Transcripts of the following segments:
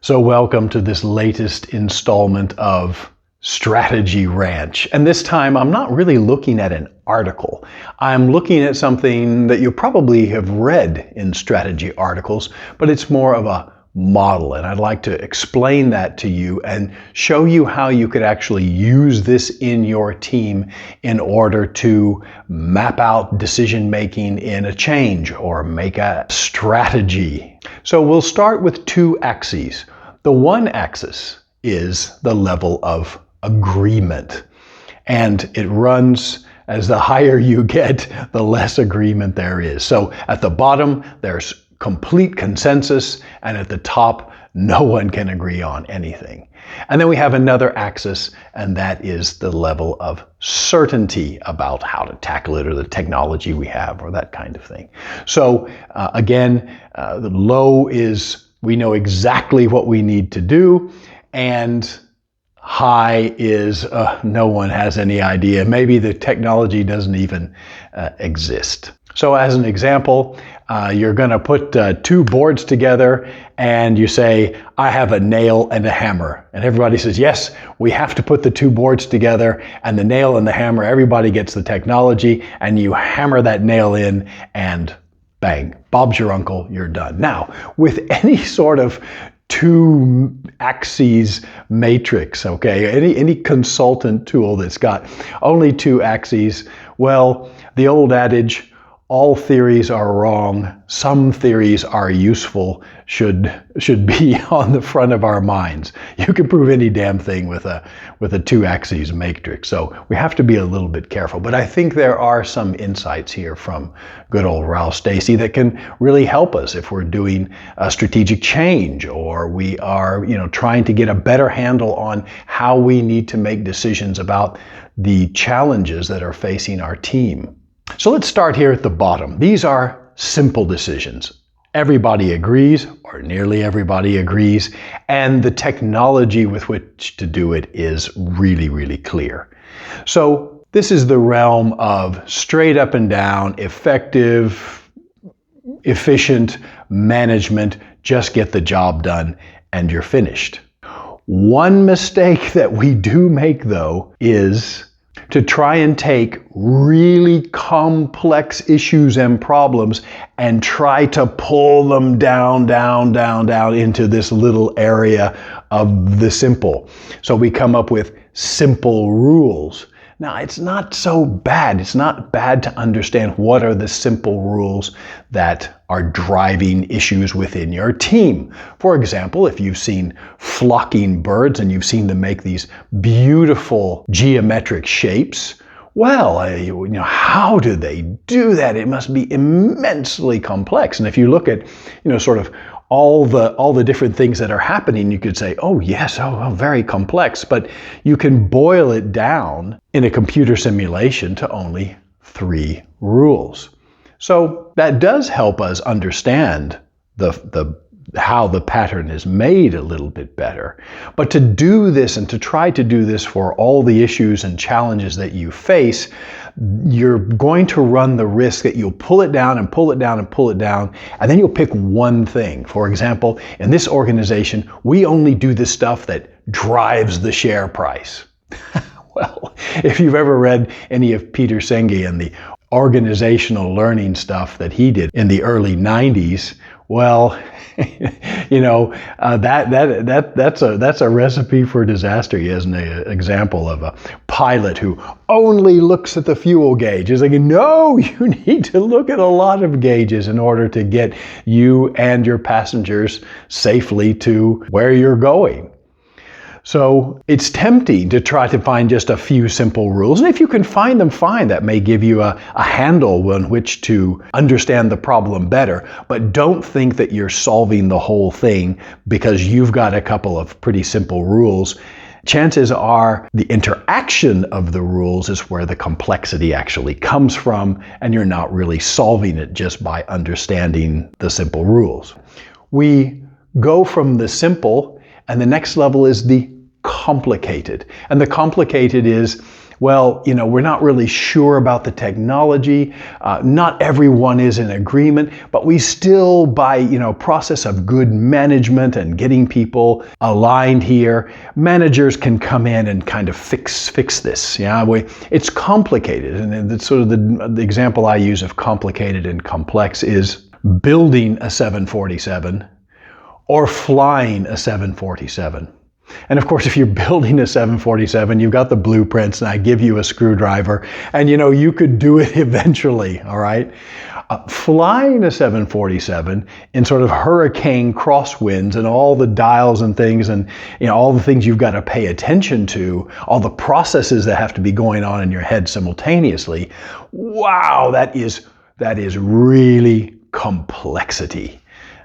So welcome to this latest installment of Strategy Ranch. And this time I'm not really looking at an article. I'm looking at something that you probably have read in strategy articles, but it's more of a model. And I'd like to explain that to you and show you how you could actually use this in your team in order to map out decision making in a change or make a strategy. So we'll start with two axes. The one axis is the level of agreement, and it runs as the higher you get, the less agreement there is. So at the bottom, there's complete consensus, and at the top, no one can agree on anything. And then we have another axis, and that is the level of certainty about how to tackle it or the technology we have or that kind of thing. So again, the low is we know exactly what we need to do, and high is no one has any idea. Maybe the technology doesn't even exist. So as an example, you're going to put two boards together and you say, I have a nail and a hammer. And everybody says, yes, we have to put the two boards together, and the nail and the hammer, everybody gets the technology, and you hammer that nail in and bang, Bob's your uncle, you're done. Now, with any sort of two axes matrix, okay, any consultant tool that's got only two axes, well, the old adage, all theories are wrong, some theories are useful, should be on the front of our minds. You can prove any damn thing with a two axes matrix. So we have to be a little bit careful. But I think there are some insights here from good old Ralph Stacey that can really help us if we're doing a strategic change, or we are, trying to get a better handle on how we need to make decisions about the challenges that are facing our team. So let's start here at the bottom. These are simple decisions. Everybody agrees, or nearly everybody agrees, and the technology with which to do it is really, really clear. So this is the realm of straight up and down, effective, efficient management. Just get the job done and you're finished. One mistake that we do make, though, is to try and take really complex issues and problems and try to pull them down into this little area of the simple. So we come up with simple rules. Now, it's not so bad. It's not bad to understand what are the simple rules that are driving issues within your team. For example, if you've seen flocking birds and you've seen them make these beautiful geometric shapes, well, how do they do that? It must be immensely complex. And if you look at, sort of all the different things that are happening, you could say, oh yes, very complex, but you can boil it down in a computer simulation to only 3 rules. So that does help us understand how the pattern is made a little bit better. But to do this and to try to do this for all the issues and challenges that you face, you're going to run the risk that you'll pull it down and pull it down and pull it down, and then you'll pick one thing. For example, in this organization, we only do the stuff that drives the share price. Well, if you've ever read any of Peter Senge and the organizational learning stuff that he did in the early 90s, well, that's a recipe for disaster. He has an example of a pilot who only looks at the fuel gauge. He's like, no, you need to look at a lot of gauges in order to get you and your passengers safely to where you're going. So it's tempting to try to find just a few simple rules. And if you can find them, fine. That may give you a handle on which to understand the problem better. But don't think that you're solving the whole thing because you've got a couple of pretty simple rules. Chances are the interaction of the rules is where the complexity actually comes from, and you're not really solving it just by understanding the simple rules. We go from the simple, and the next level is the complicated. And the complicated is, well, we're not really sure about the technology. Not everyone is in agreement, but we still, by, process of good management and getting people aligned here, managers can come in and kind of fix this. Yeah, it's complicated. And it's sort of the example I use of complicated and complex is building a 747 or flying a 747. And of course, if you're building a 747, you've got the blueprints and I give you a screwdriver and you could do it eventually, all right? Flying a 747 in sort of hurricane crosswinds and all the dials and things and all the things you've got to pay attention to, all the processes that have to be going on in your head simultaneously, wow, that is really complexity.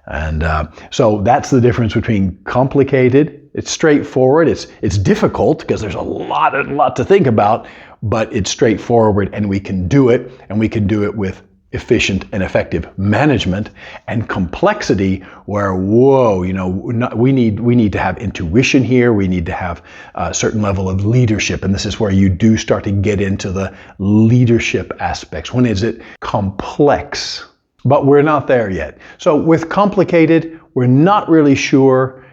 And so that's the difference between complicated. It's straightforward. It's difficult because there's a lot to think about, but it's straightforward and we can do it, and we can do it with efficient and effective management. And complexity, where we need to have intuition here. We need to have a certain level of leadership, and this is where you do start to get into the leadership aspects. When is it complex? But we're not there yet. So with complicated, we're not really sure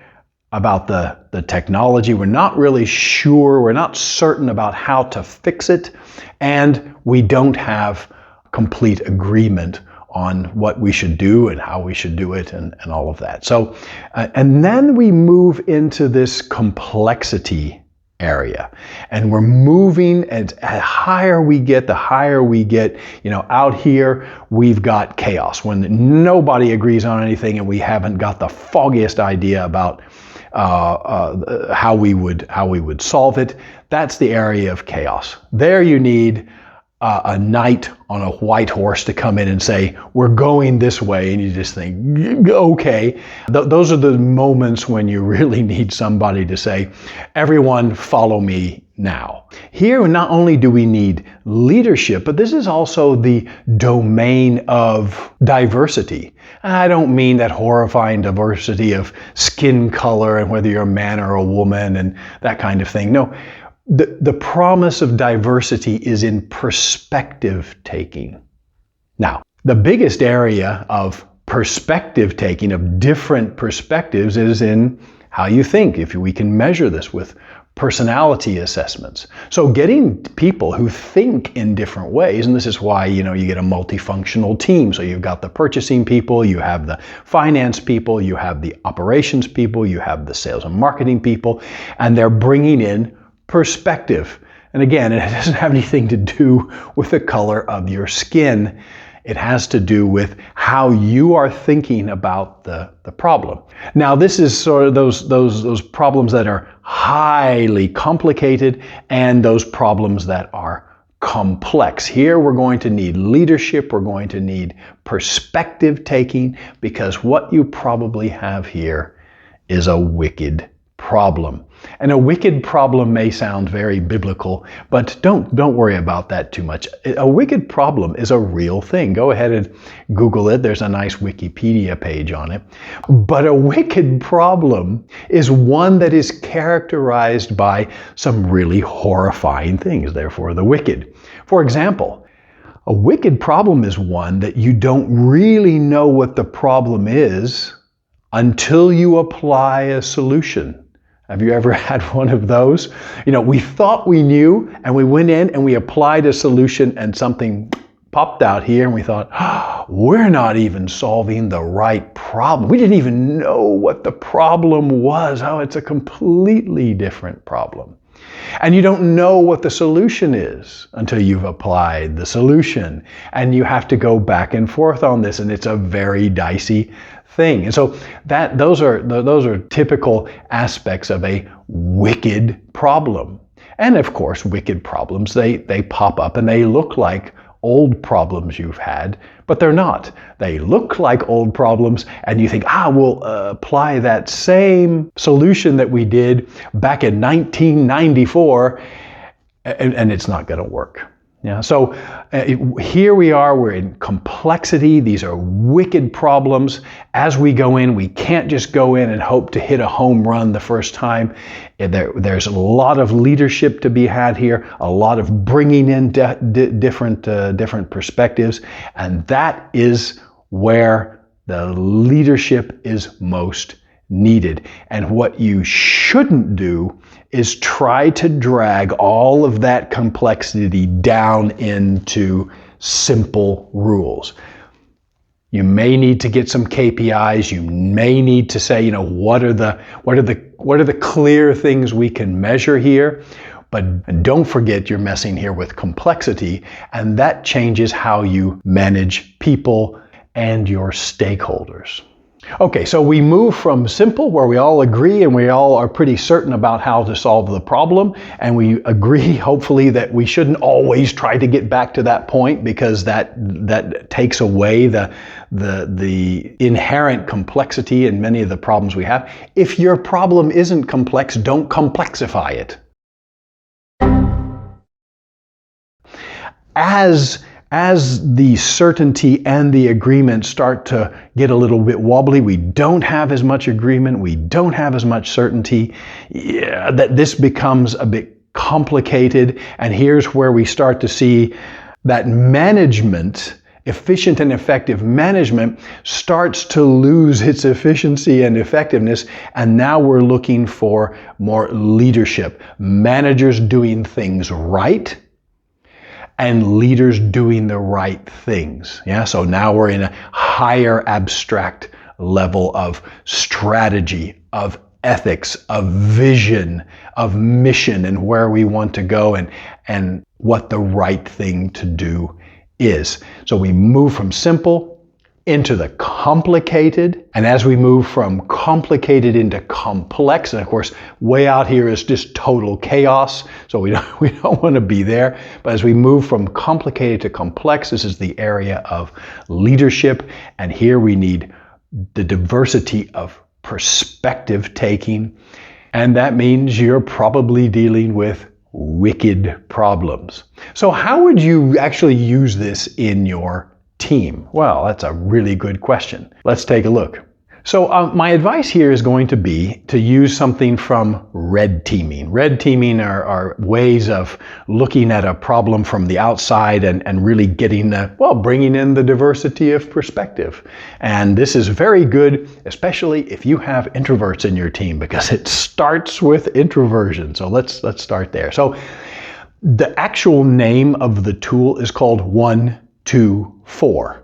about the technology. We're not really sure. We're not certain about how to fix it. And we don't have complete agreement on what we should do and how we should do it and all of that. So, and then we move into this complexity area, and we're moving, and the higher we get, out here we've got chaos when nobody agrees on anything and we haven't got the foggiest idea about how we would solve it. That's the area of chaos. There you need a knight on a white horse to come in and say, we're going this way, and you just think, okay. Those are the moments when you really need somebody to say, everyone follow me now. Here, not only do we need leadership, but this is also the domain of diversity. And I don't mean that horrifying diversity of skin color and whether you're a man or a woman and that kind of thing. No. The promise of diversity is in perspective taking. Now, the biggest area of perspective taking, of different perspectives, is in how you think. If we can measure this with personality assessments. So getting people who think in different ways, and this is why, you get a multifunctional team. So you've got the purchasing people, you have the finance people, you have the operations people, you have the sales and marketing people, and they're bringing in perspective. And again, it doesn't have anything to do with the color of your skin. It has to do with how you are thinking about the problem. Now, this is sort of those problems that are highly complicated and those problems that are complex. Here we're going to need leadership, we're going to need perspective taking, because what you probably have here is a wicked problem. And a wicked problem may sound very biblical, but don't worry about that too much. A wicked problem is a real thing. Go ahead and Google it. There's a nice Wikipedia page on it. But a wicked problem is one that is characterized by some really horrifying things, therefore the wicked. For example, a wicked problem is one that you don't really know what the problem is until you apply a solution. Have you ever had one of those? We thought we knew, and we went in and we applied a solution and something popped out here, and we thought, we're not even solving the right problem. We didn't even know what the problem was. Oh, it's a completely different problem. And you don't know what the solution is until you've applied the solution. And you have to go back and forth on this, and it's a very dicey thing. And so those are typical aspects of a wicked problem. And of course, wicked problems, they pop up and they look like old problems you've had, but they're not. They look like old problems, and you think, we'll apply that same solution that we did back in 1994, and it's not going to work. Yeah, so here we are, we're in complexity. These are wicked problems. As we go in, we can't just go in and hope to hit a home run the first time. There's a lot of leadership to be had here, a lot of bringing in different perspectives, and that is where the leadership is most needed. And what you shouldn't do is try to drag all of that complexity down into simple rules. You may need to get some KPIs. You may need to say, what are the clear things we can measure here? But don't forget you're messing here with complexity, and that changes how you manage people and your stakeholders. Okay, so we move from simple, where we all agree and we all are pretty certain about how to solve the problem, and we agree, hopefully, that we shouldn't always try to get back to that point, because that takes away the inherent complexity in many of the problems we have. If your problem isn't complex, don't complexify it. As the certainty and the agreement start to get a little bit wobbly, we don't have as much agreement, we don't have as much certainty, that this becomes a bit complicated. And here's where we start to see that management, efficient and effective management, starts to lose its efficiency and effectiveness. And now we're looking for more leadership, managers doing things right, and leaders doing the right things. Yeah, so now we're in a higher abstract level of strategy, of ethics, of vision, of mission, and where we want to go, and what the right thing to do is. So we move from simple into the complicated, and as we move from complicated into complex, and of course way out here is just total chaos, so we don't want to be there. But as we move from complicated to complex, this is the area of leadership, and here we need the diversity of perspective taking, and that means you're probably dealing with wicked problems. So how would you actually use this in your team? Well, that's a really good question. Let's take a look. So my advice here is going to be to use something from red teaming. Red teaming are ways of looking at a problem from the outside and really getting bringing in the diversity of perspective. And this is very good, especially if you have introverts in your team, because it starts with introversion. So let's start there. So the actual name of the tool is called 1, 2, 4.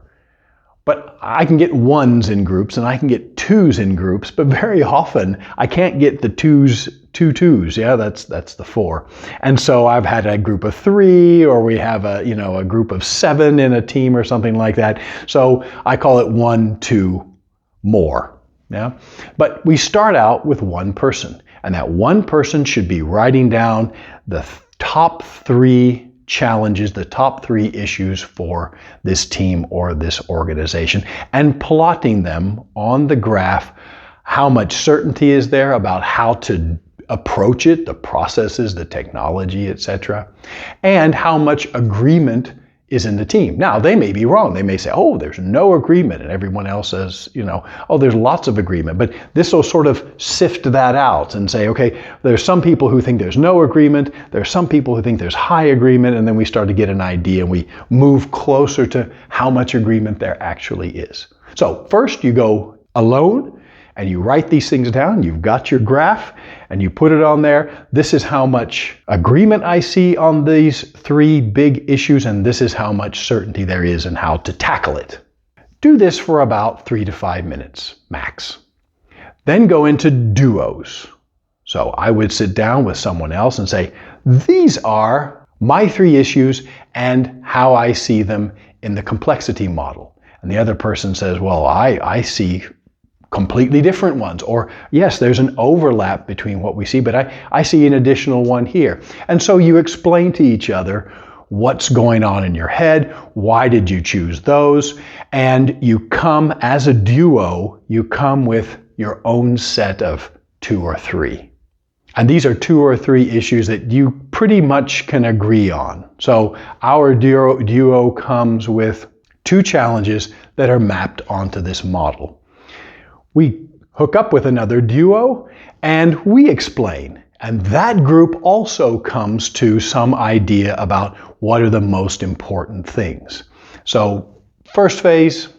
But I can get ones in groups and I can get twos in groups, but very often I can't get the two twos. Yeah, that's the 4. And so I've had a group of 3, or we have a group of 7 in a team or something like that. So I call it 1, 2, more. Yeah. But we start out with one person, and that one person should be writing down the top 3 challenges, the top 3 issues for this team or this organization, and plotting them on the graph. How much certainty is there about how to approach it, the processes, the technology, etc., and how much agreement is in the team. Now, they may be wrong. They may say, oh, there's no agreement, and everyone else says, oh, there's lots of agreement. But this will sort of sift that out and say, okay, there's some people who think there's no agreement, there's some people who think there's high agreement, and then we start to get an idea and we move closer to how much agreement there actually is. So first you go alone and you write these things down. You've got your graph and you put it on there. This is how much agreement I see on these 3 big issues, and this is how much certainty there is and how to tackle it. Do this for about 3 to 5 minutes max. Then go into duos. So I would sit down with someone else and say, these are my 3 issues and how I see them in the complexity model. And the other person says, well, I see completely different ones. Or yes, there's an overlap between what we see, but I see an additional one here. And so you explain to each other what's going on in your head, why did you choose those, and you come as a duo, you come with your own set of 2 or 3. And these are 2 or 3 issues that you pretty much can agree on. So our duo comes with two challenges that are mapped onto this model. We hook up with another duo and we explain. And that group also comes to some idea about what are the most important things. So first phase,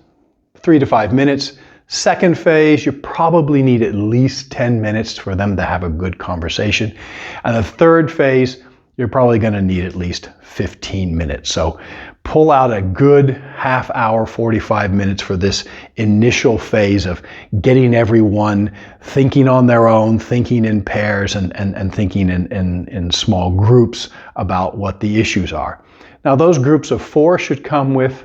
3 to 5 minutes. Second phase, you probably need at least 10 minutes for them to have a good conversation. And the third phase, you're probably going to need at least 15 minutes. So pull out a good half hour, 45 minutes for this initial phase of getting everyone thinking on their own, thinking in pairs, and thinking in small groups about what the issues are. Now, those groups of 4 should come with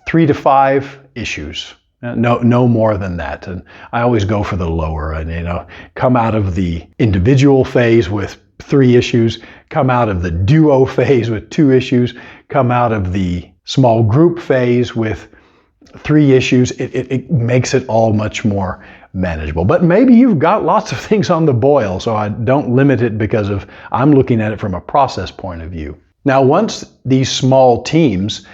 3 to 5 issues. No more than that. And I always go for the lower and, come out of the individual phase with 3 issues, come out of the duo phase with 2 issues, come out of the small group phase with 3 issues. It makes it all much more manageable. But maybe you've got lots of things on the boil, so I don't limit it because I'm looking at it from a process point of view. Now, once these small teams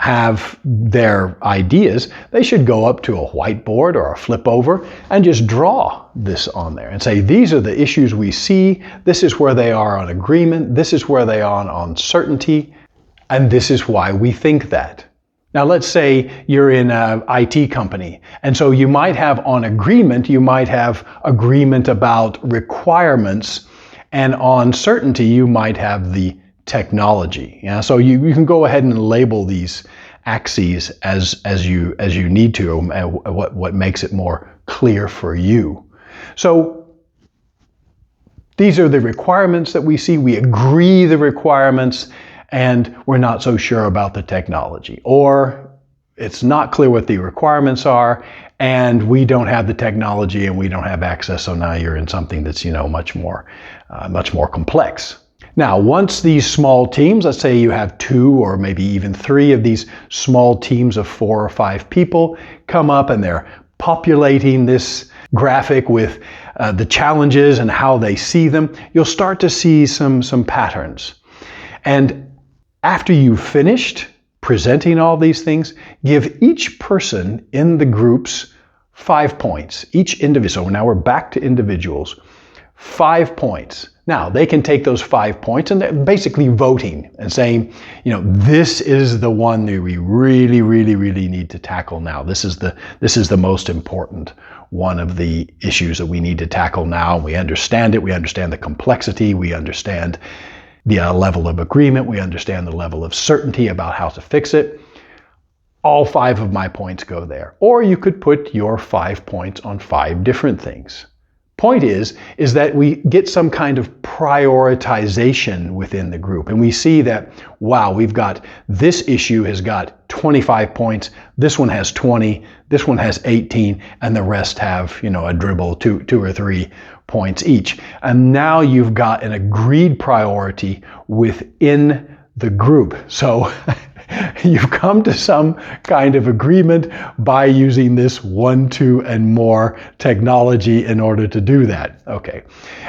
have their ideas, they should go up to a whiteboard or a flip over and just draw this on there and say, these are the issues we see, this is where they are on agreement, this is where they are on certainty, and this is why we think that. Now let's say you're in an IT company, and so you might have on agreement, you might have agreement about requirements, and on certainty you might have the technology. Yeah? So you can go ahead and label these axes as you need to, what makes it more clear for you. So these are the requirements that we see. We agree the requirements, and we're not so sure about the technology. Or it's not clear what the requirements are, and we don't have the technology and we don't have access, so now you're in something that's much more complex. Now, once these small teams, let's say you have 2 or maybe even 3 of these small teams of 4 or 5 people come up and they're populating this graphic with the challenges and how they see them, you'll start to see some patterns. And after you've finished presenting all these things, give each person in the groups 5 points, each individual. So now we're back to individuals. 5 points. Now, they can take those 5 points and they're basically voting and saying, this is the one that we really, really, really need to tackle now. This is the most important one of the issues that we need to tackle now. We understand it. We understand the complexity. We understand the level of agreement. We understand the level of certainty about how to fix it. All 5 of my points go there. Or you could put your 5 points on 5 different things. Point is that we get some kind of prioritization within the group. And we see that, wow, we've got this issue has got 25 points, this one has 20, this one has 18, and the rest have, a dribble, two or 3 points each. And now you've got an agreed priority within the group. So you've come to some kind of agreement by using this 1, 2, and more technology in order to do that. Okay.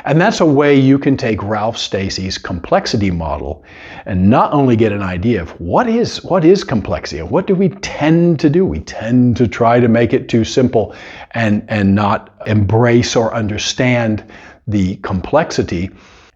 And that's a way you can take Ralph Stacey's complexity model and not only get an idea of what is complexity and what do we tend to do. We tend to try to make it too simple and not embrace or understand the complexity.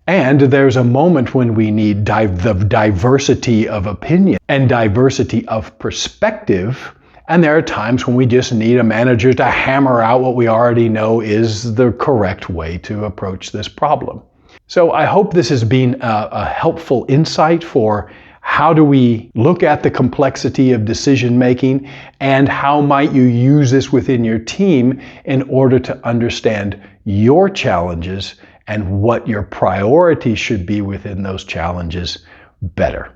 And there's a moment when we need the diversity of opinion and diversity of perspective. And there are times when we just need a manager to hammer out what we already know is the correct way to approach this problem. So I hope this has been a helpful insight for how do we look at the complexity of decision making and how might you use this within your team in order to understand your challenges and what your priorities should be within those challenges better.